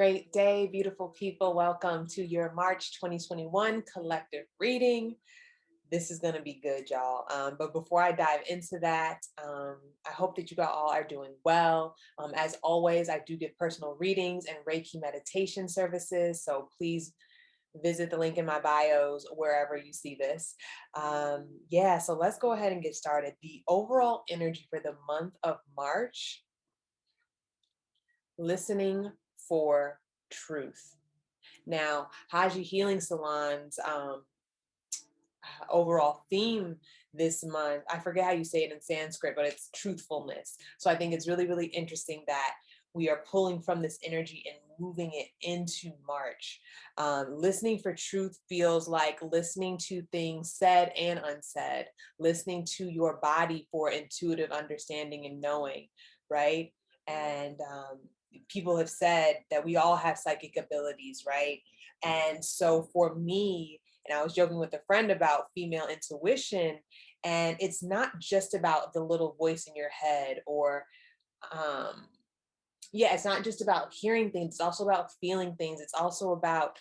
Great day, beautiful people. Welcome to your March 2021 collective reading. This is going to be good, y'all. But before I dive into that, I hope that you all are doing well. As always, I do give personal readings and Reiki meditation services. So please visit the link in my bios wherever you see this. So let's go ahead and get started. The overall energy for the month of March: listening for truth. Now, Haji Healing Salon's overall theme this month, I forget how you say it in Sanskrit, but it's truthfulness. So I think it's really, really interesting that we are pulling from this energy and moving it into March. Listening for truth feels like listening to things said and unsaid, listening to your body for intuitive understanding and knowing, right? And people have said that we all have psychic abilities, right? And so for me, and I was joking with a friend about female intuition, and it's not just about the little voice in your head or it's not just about hearing things, it's also about feeling things. It's also about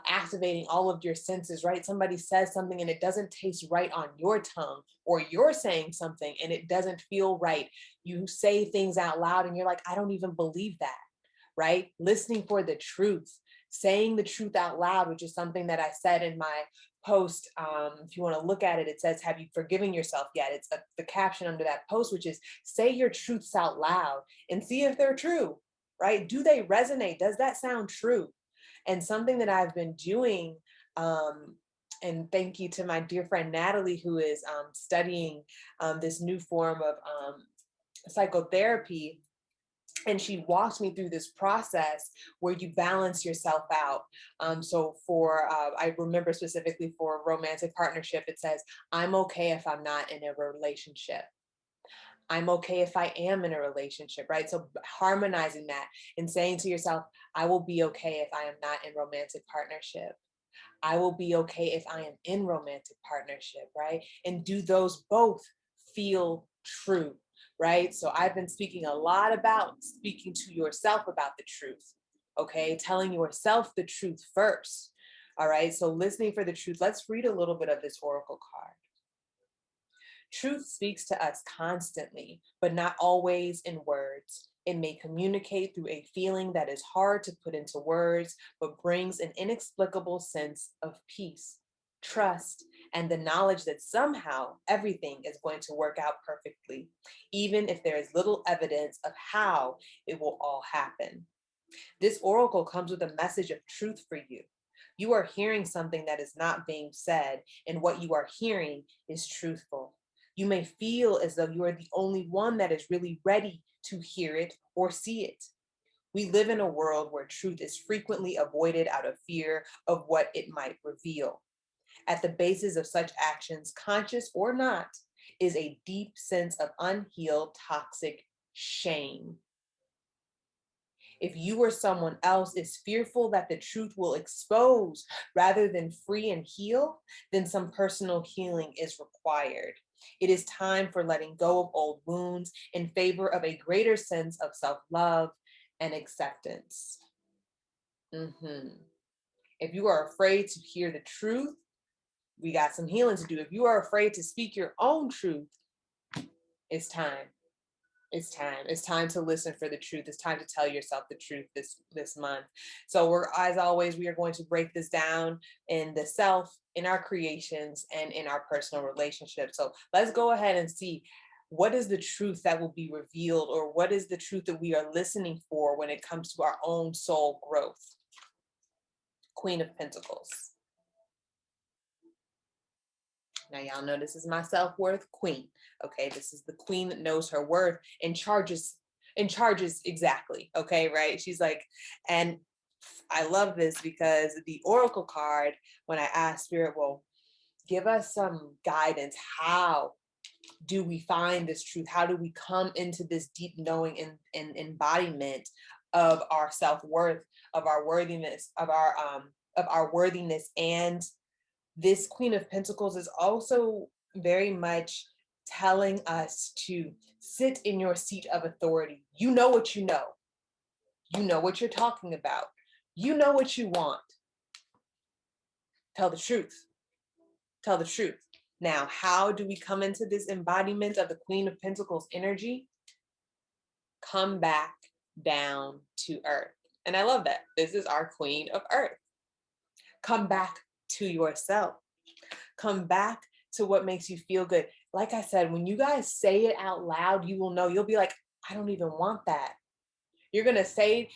activating all of your senses, right? Somebody says something and it doesn't taste right on your tongue, or you're saying something and it doesn't feel right. You say things out loud and you're like, I don't even believe that, right? Listening for the truth, saying the truth out loud, which is something that I said in my post. If you want to look at it, it says, have you forgiven yourself yet? It's the caption under that post, which is, say your truths out loud and see if they're true, right? Do they resonate? Does that sound true? And something that I've been doing, and thank you to my dear friend Natalie, who is studying this new form of psychotherapy. And she walked me through this process where you balance yourself out. So I remember specifically for a romantic partnership, it says, I'm okay if I'm not in a relationship. I'm okay if I am in a relationship, right? So harmonizing that and saying to yourself, I will be okay if I am not in romantic partnership. I will be okay if I am in romantic partnership, right? And do those both feel true, right? So I've been speaking a lot about speaking to yourself about the truth, okay? Telling yourself the truth first, all right? So listening for the truth. Let's read a little bit of this oracle card. Truth speaks to us constantly, but not always in words. It may communicate through a feeling that is hard to put into words, but brings an inexplicable sense of peace, trust, and the knowledge that somehow everything is going to work out perfectly, even if there is little evidence of how it will all happen. This oracle comes with a message of truth for you. You are hearing something that is not being said, and what you are hearing is truthful. You may feel as though you are the only one that is really ready to hear it or see it. We live in a world where truth is frequently avoided out of fear of what it might reveal. At the basis of such actions, conscious or not, is a deep sense of unhealed toxic shame. If you or someone else is fearful that the truth will expose rather than free and heal, then some personal healing is required. It is time for letting go of old wounds in favor of a greater sense of self-love and acceptance. If you are afraid to hear the truth, we got some healing to do. If you are afraid to speak your own truth, it's time. It's time. It's time to listen for the truth. It's time to tell yourself the truth this month. So as always, we are going to break this down in the self, in our creations, and in our personal relationships. So let's go ahead and see, what is the truth that will be revealed, or what is the truth that we are listening for when it comes to our own soul growth? Queen of Pentacles. Now, y'all know this is my self-worth queen. Okay, this is the queen that knows her worth and charges exactly. Okay, right? She's like, and I love this because the oracle card, when I asked Spirit, well, give us some guidance. How do we find this truth? How do we come into this deep knowing and embodiment of our self-worth, of our worthiness, of our worthiness? And this Queen of Pentacles is also very much telling us to sit in your seat of authority. You know what you know. You know what you're talking about. You know what you want. Tell the truth. Tell the truth. Now, how do we come into this embodiment of the Queen of Pentacles energy? Come back down to earth. And I love that. This is our Queen of Earth. Come back to yourself. Come back to what makes you feel good. Like I said, when you guys say it out loud, you will know. You'll be like, I don't even want that. You're going to say,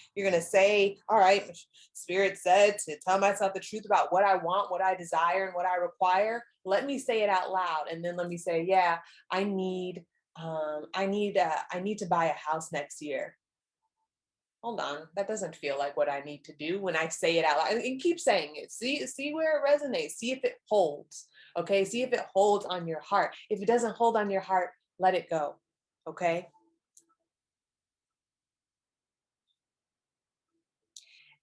all right, Spirit said to tell myself the truth about what I want, what I desire, and what I require. Let me say it out loud. And then let me say, yeah, I need to buy a house next year. Hold on, that doesn't feel like what I need to do when I say it out loud. And keep saying it. See where it resonates. See if it holds. Okay, see if it holds on your heart. If it doesn't hold on your heart, let it go. Okay.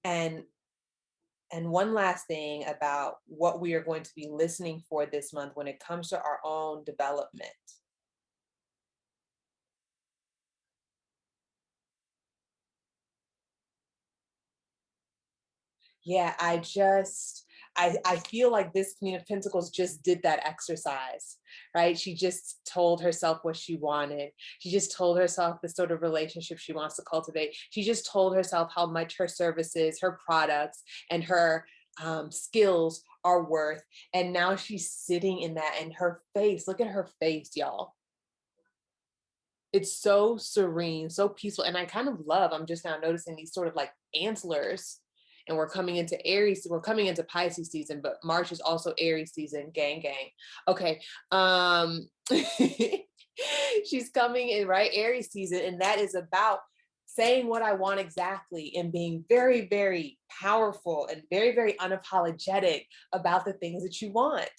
And one last thing about what we are going to be listening for this month when it comes to our own development. Yeah, I feel like this Queen of Pentacles just did that exercise, right? She just told herself what she wanted. She just told herself the sort of relationship she wants to cultivate. She just told herself how much her services, her products, and her skills are worth. And now she's sitting in that, and her face, look at her face, y'all. It's so serene, so peaceful. And I kind of love, I'm just now noticing these sort of like antlers. And we're coming into Aries, we're coming into Pisces season, but March is also Aries season, gang, gang. Okay. She's coming in, right? Aries season. And that is about saying what I want exactly and being very, very powerful and very, very unapologetic about the things that you want.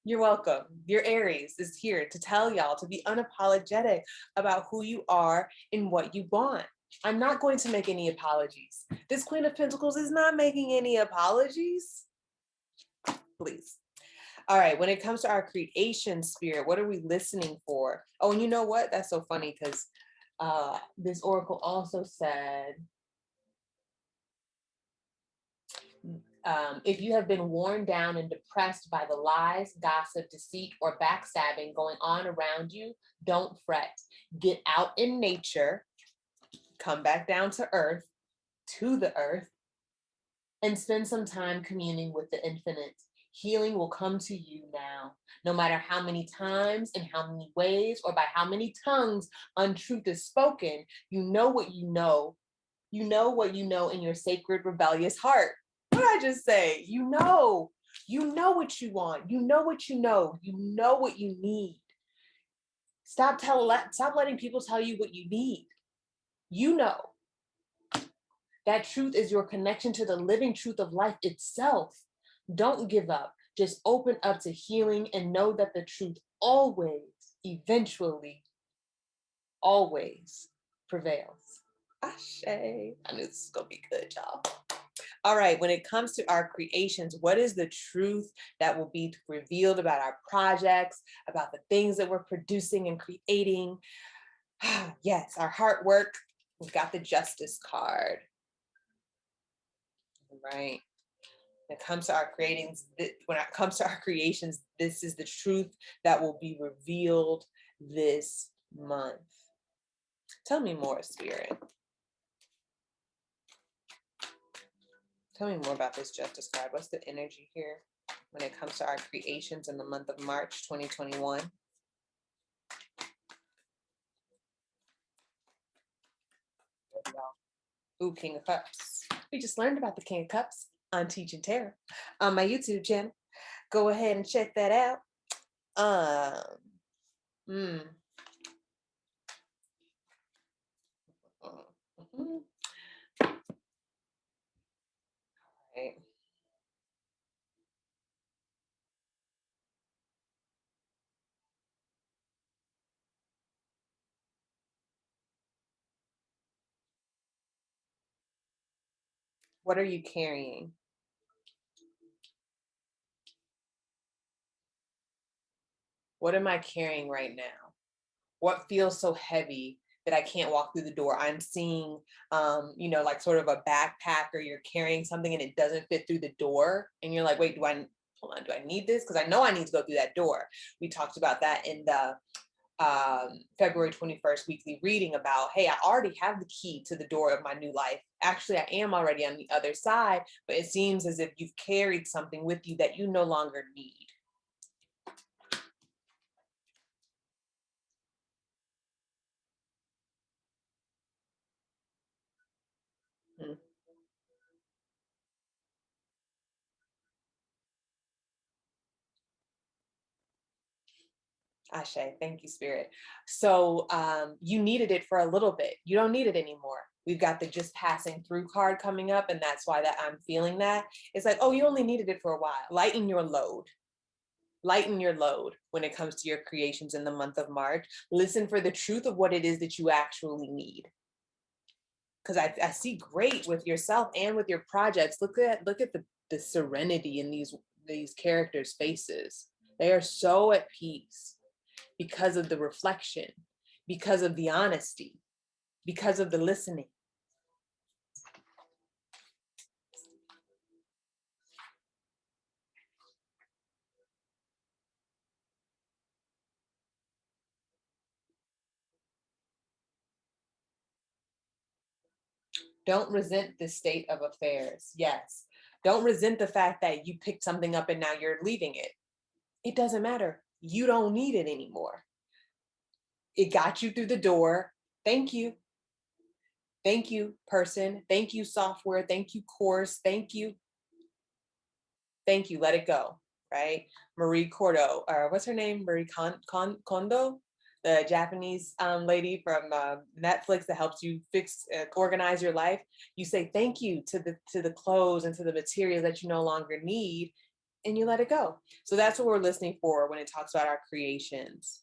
You're welcome. Your Aries is here to tell y'all to be unapologetic about who you are and what you want. I'm not going to make any apologies. This Queen of Pentacles is not making any apologies. Please. All right, when it comes to our creation spirit, what are we listening for? Oh, and you know what? That's so funny because this oracle also said, if you have been worn down and depressed by the lies, gossip, deceit, or backstabbing going on around you, don't fret. Get out in nature, come back down to the earth, and spend some time communing with the infinite. Healing will come to you now, no matter how many times, in how many ways, or by how many tongues untruth is spoken. You know what you know. You know what you know in your sacred, rebellious heart. What did I just say? You know what you want. You know what you know. You know what you need. Stop letting people tell you what you need. You know. That truth is your connection to the living truth of life itself. Don't give up. Just open up to healing and know that the truth always, eventually, always prevails. Ashe. I knew this was going to be good, y'all. All right, when it comes to our creations, what is the truth that will be revealed about our projects, about the things that we're producing and creating? Yes, our heart work. We've got the Justice card. Right. When it comes to our creations, this is the truth that will be revealed this month. Tell me more, Spirit. Tell me more about this Justice card. What's the energy here when it comes to our creations in the month of March 2021? Ooh, King of Cups. We just learned about the King of Cups on Teaching Tarot on my YouTube channel. Go ahead and check that out. Mm. Mm-hmm. Right. What are you carrying? What am I carrying right now? What feels so heavy that I can't walk through the door. I'm seeing, like sort of a backpack, or you're carrying something and it doesn't fit through the door. And you're like, wait, hold on, do I need this? Because I know I need to go through that door. We talked about that in the February 21st weekly reading about, hey, I already have the key to the door of my new life. Actually, I am already on the other side, but it seems as if you've carried something with you that you no longer need. Mm. Ashe, thank you, Spirit. So you needed it for a little bit. You don't need it anymore. We've got the just passing through card coming up, and that's why that I'm feeling that. It's like, oh, you only needed it for a while. Lighten your load. Lighten your load when it comes to your creations in the month of March. Listen for the truth of what it is that you actually need. Because I see great with yourself and with your projects. Look at the serenity in these characters' faces. They are so at peace because of the reflection, because of the honesty, because of the listening. Don't resent the state of affairs. Yes. Don't resent the fact that you picked something up and now you're leaving it. It doesn't matter. You don't need it anymore. It got you through the door. Thank you. Thank you, person. Thank you, software. Thank you, course. Thank you. Thank you. Let it go. Right? Marie Kondo, or what's her name? Kondo, the Japanese lady from Netflix that helps you organize your life. You say thank you to the clothes and to the materials that you no longer need, and you let it go. So that's what we're listening for when it talks about our creations.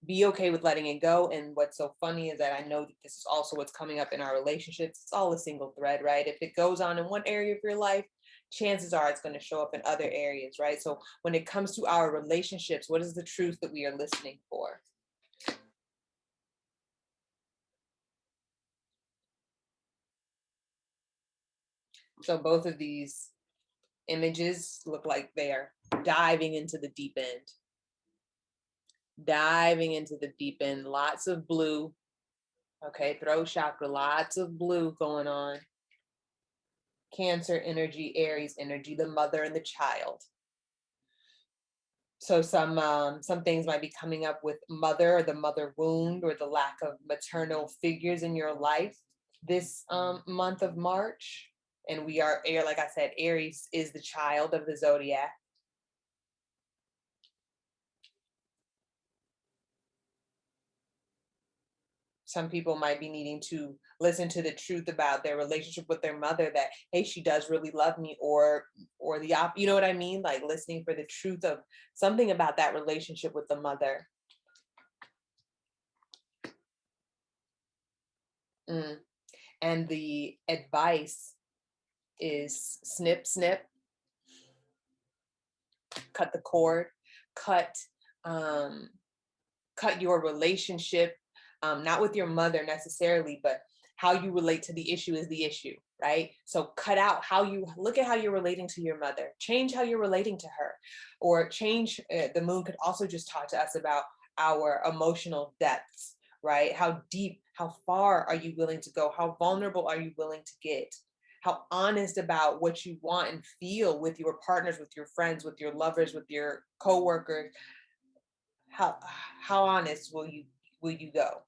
Be okay with letting it go. And what's so funny is that I know that this is also what's coming up in our relationships. It's all a single thread, right? If it goes on in one area of your life, chances are it's going to show up in other areas, right? So when it comes to our relationships, what is the truth that we are listening for? So both of these images look like they are diving into the deep end. Diving into the deep end. Lots of blue. Okay, throat chakra, lots of blue going on. Cancer energy, Aries energy, the mother and the child. So some things might be coming up with mother, or the mother wound, or the lack of maternal figures in your life this month of March. And we are air, like I said, Aries is the child of the zodiac. Some people might be needing to listen to the truth about their relationship with their mother, that hey, she does really love me, or you know what I mean, like listening for the truth of something about that relationship with the mother. Mm. And the advice is snip snip, cut the cord, cut um cut your relationship, not with your mother necessarily, but how you relate to the issue is the issue, right? So cut out how you look at how you're relating to your mother, change how you're relating to her, or change. The moon could also just talk to us about our emotional depths, right? How deep, how far are you willing to go? How vulnerable are you willing to get? How honest about what you want and feel with your partners, with your friends, with your lovers, with your coworkers. How honest will you go?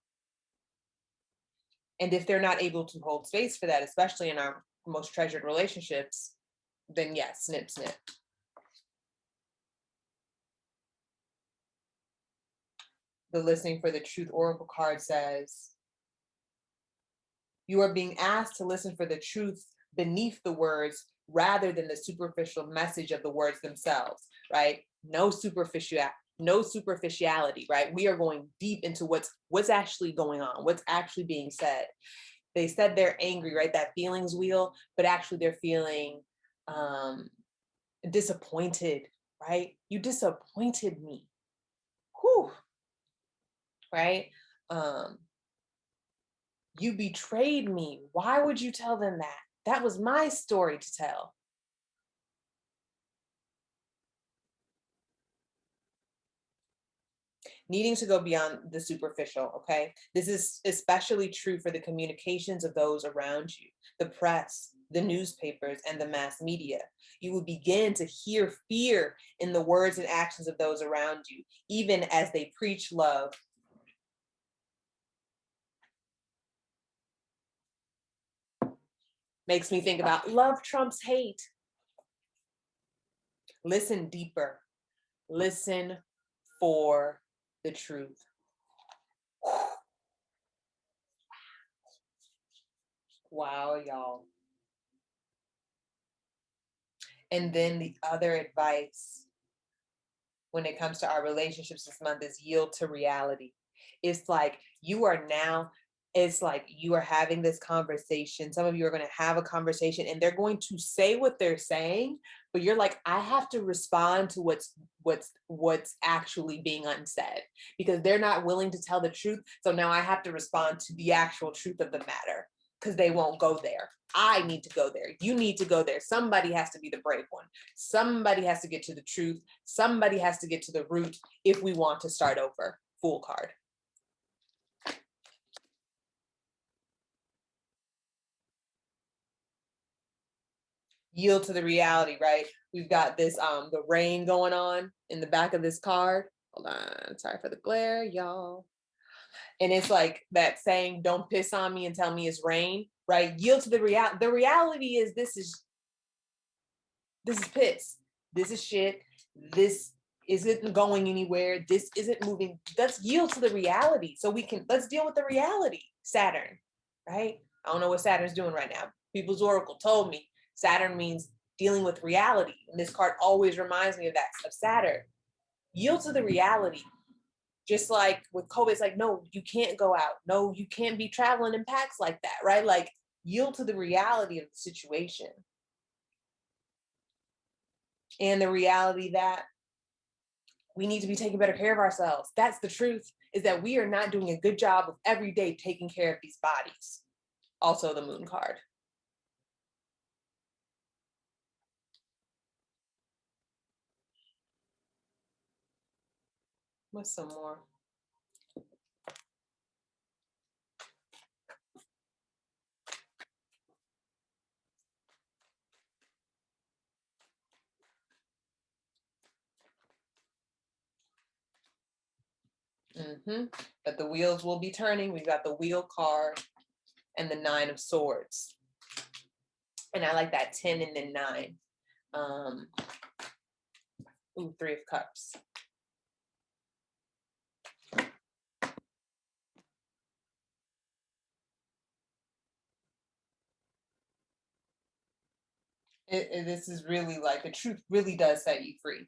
And if they're not able to hold space for that, especially in our most treasured relationships, then yes, snip snip. The listening for the truth oracle card says you are being asked to listen for the truth beneath the words rather than the superficial message of the words themselves, right? No superficiality, right? We are going deep into what's actually going on, what's actually being said. They said they're angry, right? That feelings wheel, but actually they're feeling um, disappointed, right? You disappointed me. Whew, right? You betrayed me. Why would you tell them that? That was my story to tell. Needing to go beyond the superficial, okay? This is especially true for the communications of those around you, the press, the newspapers, and the mass media. You will begin to hear fear in the words and actions of those around you, even as they preach love. Makes me think about love trumps hate. Listen deeper. Listen for the truth. Wow, y'all. And then the other advice when it comes to our relationships this month is yield to reality. It's like you are now, it's like you are having this conversation. Some of you are going to have a conversation and they're going to say what they're saying, but you're like, I have to respond to what's actually being unsaid because they're not willing to tell the truth. So now I have to respond to the actual truth of the matter because they won't go there. I need to go there. You need to go there. Somebody has to be the brave one. Somebody has to get to the truth. Somebody has to get to the root if we want to start over. Fool card. Yield to the reality, right? We've got this the rain going on in the back of this card. Hold on. Sorry for the glare, y'all. And it's like that saying, don't piss on me and tell me it's rain, right? Yield to the reality. The reality is this is piss. This is shit. This isn't going anywhere. This isn't moving. Let's yield to the reality so let's deal with the reality. Saturn, right? I don't know what Saturn's doing right now. People's Oracle told me Saturn means dealing with reality. And this card always reminds me of that, of Saturn. Yield to the reality. Just like with COVID, it's like, no, you can't go out. No, you can't be traveling in packs like that, right? Like yield to the reality of the situation. And the reality that we need to be taking better care of ourselves. That's the truth, is that we are not doing a good job of every day taking care of these bodies. Also the moon card. What's some more? But the wheels will be turning. We've got the wheel card and the 9 of swords. And I like that 10 and then 9. Ooh, 3 of cups. This is really like the truth really does set you free.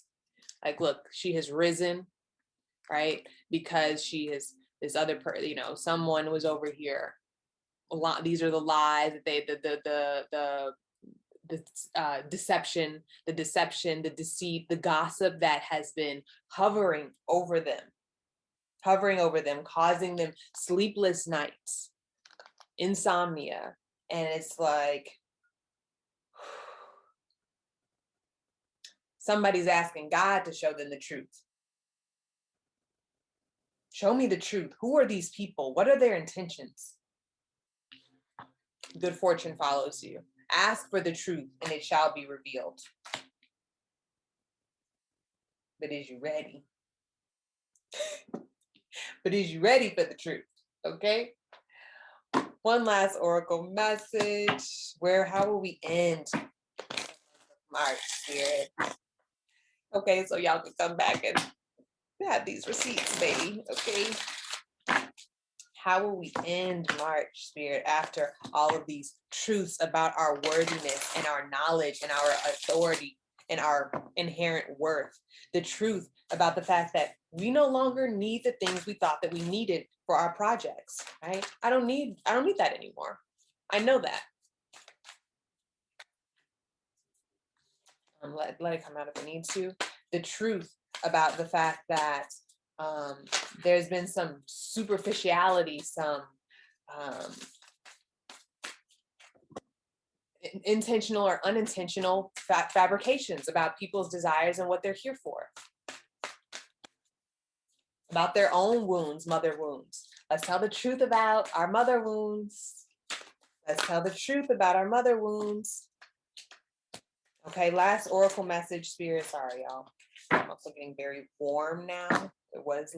Like, look, she has risen, right? Because she is this other person, someone was over here. A lot. These are the lies that the deception, the deceit, the gossip that has been hovering over them, causing them sleepless nights, insomnia. And it's like, somebody's asking God to show them the truth. Show me the truth. Who are these people? What are their intentions? Good fortune follows you. Ask for the truth and it shall be revealed. But is you ready? But is you ready for the truth? Okay. One last oracle message. How will we end March, Spirit? Okay, so y'all can come back and have these receipts, baby. Okay. How will we end March, Spirit, after all of these truths about our worthiness and our knowledge and our authority and our inherent worth? The truth about the fact that we no longer need the things we thought that we needed for our projects, right? I don't need that anymore. I know that. Let it come out if it needs to. The truth about the fact that there's been some superficiality, some intentional or unintentional fabrications about people's desires and what they're here for, about their own wounds, mother wounds. Let's tell the truth about our mother wounds. Let's tell the truth about our mother wounds. Okay, last oracle message, Spirit. Sorry, y'all. I'm also getting very warm now. It was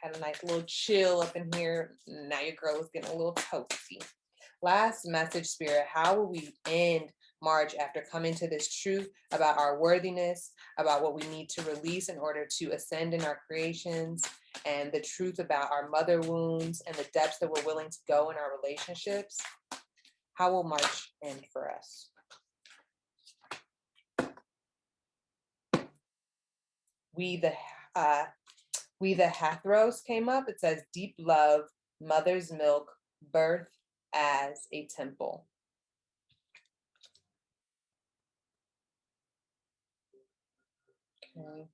had a nice little chill up in here. Now your girl is getting a little toasty. Last message, Spirit. How will we end March after coming to this truth about our worthiness, about what we need to release in order to ascend in our creations, and the truth about our mother wounds and the depths that we're willing to go in our relationships? How will March end for us? We the Hathros came up. It says deep love, mother's milk, birth as a temple. Okay.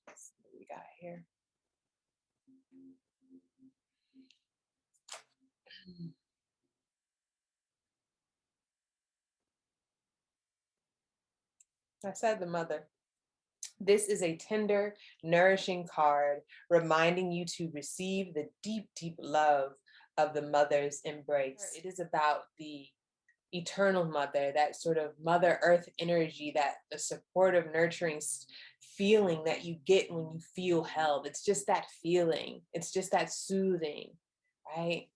Let's see what we got here. I said the mother. This is a tender, nourishing card reminding you to receive the deep, deep love of the mother's embrace. It is about the eternal mother, that sort of Mother Earth energy, that the supportive, nurturing feeling that you get when you feel held. It's just that feeling. It's just that soothing, right?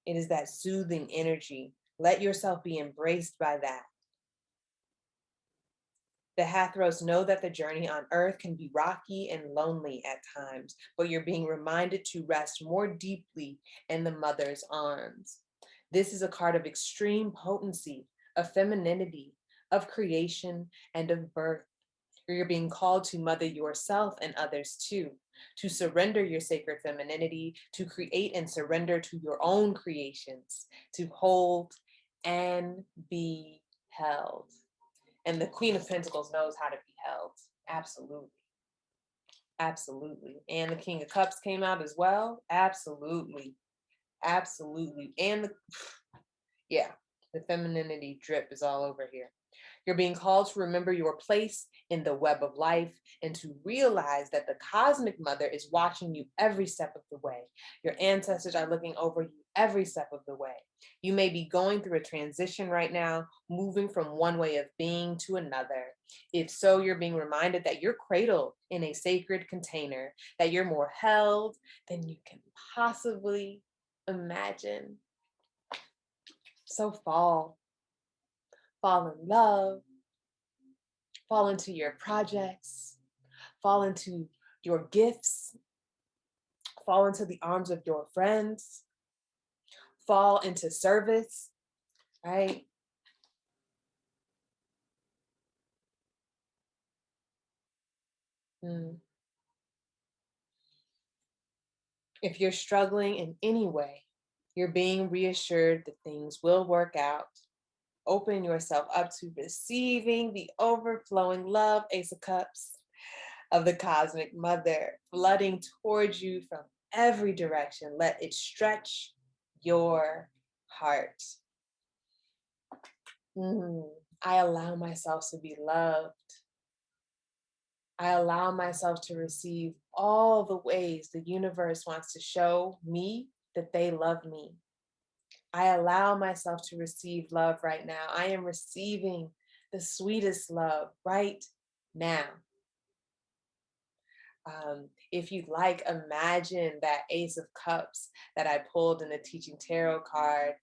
It is that soothing energy. Let yourself be embraced by that. The Hathros know that the journey on earth can be rocky and lonely at times, but you're being reminded to rest more deeply in the mother's arms. This is a card of extreme potency, of femininity, of creation, and of birth. You're being called to mother yourself and others too, to surrender your sacred femininity, to create and surrender to your own creations, to hold and be held. And the Queen of Pentacles knows how to be held. Absolutely. Absolutely. And the King of Cups came out as well. Absolutely. Absolutely. And the femininity drip is all over here. You're being called to remember your place in the web of life and to realize that the cosmic mother is watching you every step of the way. Your ancestors are looking over you every step of the way. You may be going through a transition right now, moving from one way of being to another. If so, you're being reminded that you're cradled in a sacred container, that you're more held than you can possibly imagine. So fall in love, fall into your projects, fall into your gifts, fall into the arms of your friends, fall into service, right? If you're struggling in any way, you're being reassured that things will work out. Open yourself up to receiving the overflowing love, Ace of Cups, of the cosmic mother, flooding towards you from every direction. Let it stretch your heart. I allow myself to be loved. I allow myself to receive all the ways the universe wants to show me that they love me. I allow myself to receive love right now. I am receiving the sweetest love right now. If you'd like, imagine that Ace of Cups that I pulled in the Teaching Tarot card.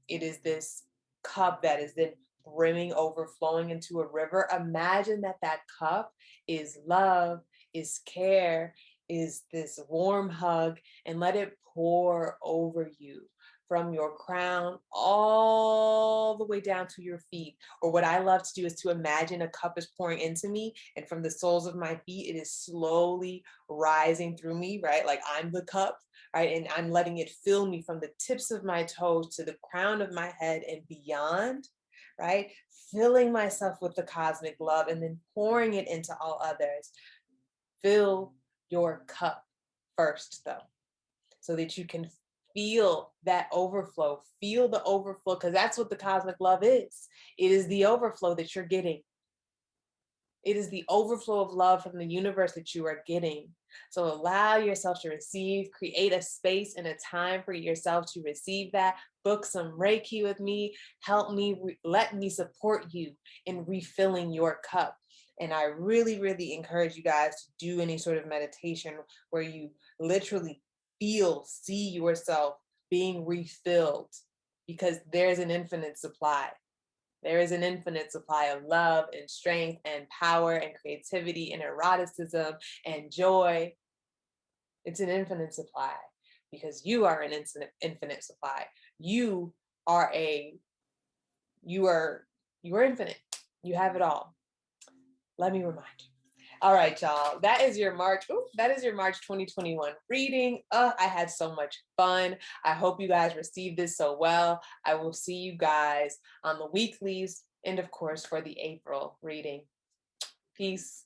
It is this cup that is then brimming, overflowing into a river. Imagine that that cup is love, is care, is this warm hug, and let it pour over you from your crown all the way down to your feet. Or what I love to do is to imagine a cup is pouring into me, and from the soles of my feet, it is slowly rising through me, right? Like I'm the cup, right? And I'm letting it fill me from the tips of my toes to the crown of my head and beyond, right? Filling myself with the cosmic love and then pouring it into all others. Fill your cup first, though, so that you can feel that overflow. Feel the overflow, because that's what the cosmic love is. It is the overflow that you're getting. It is the overflow of love from the universe that you are getting. So allow yourself to receive, create a space and a time for yourself to receive that. Book some Reiki with me. Help me, let me support you in refilling your cup. And I really, really encourage you guys to do any sort of meditation where you literally see yourself being refilled, because there's an infinite supply. There is an infinite supply of love and strength and power and creativity and eroticism and joy. It's an infinite supply because you are an infinite supply. You are you are infinite. You have it all. Let me remind you. All right, y'all. That is your March 2021 reading. I had so much fun. I hope you guys received this so well. I will see you guys on the weeklies and of course for the April reading. Peace.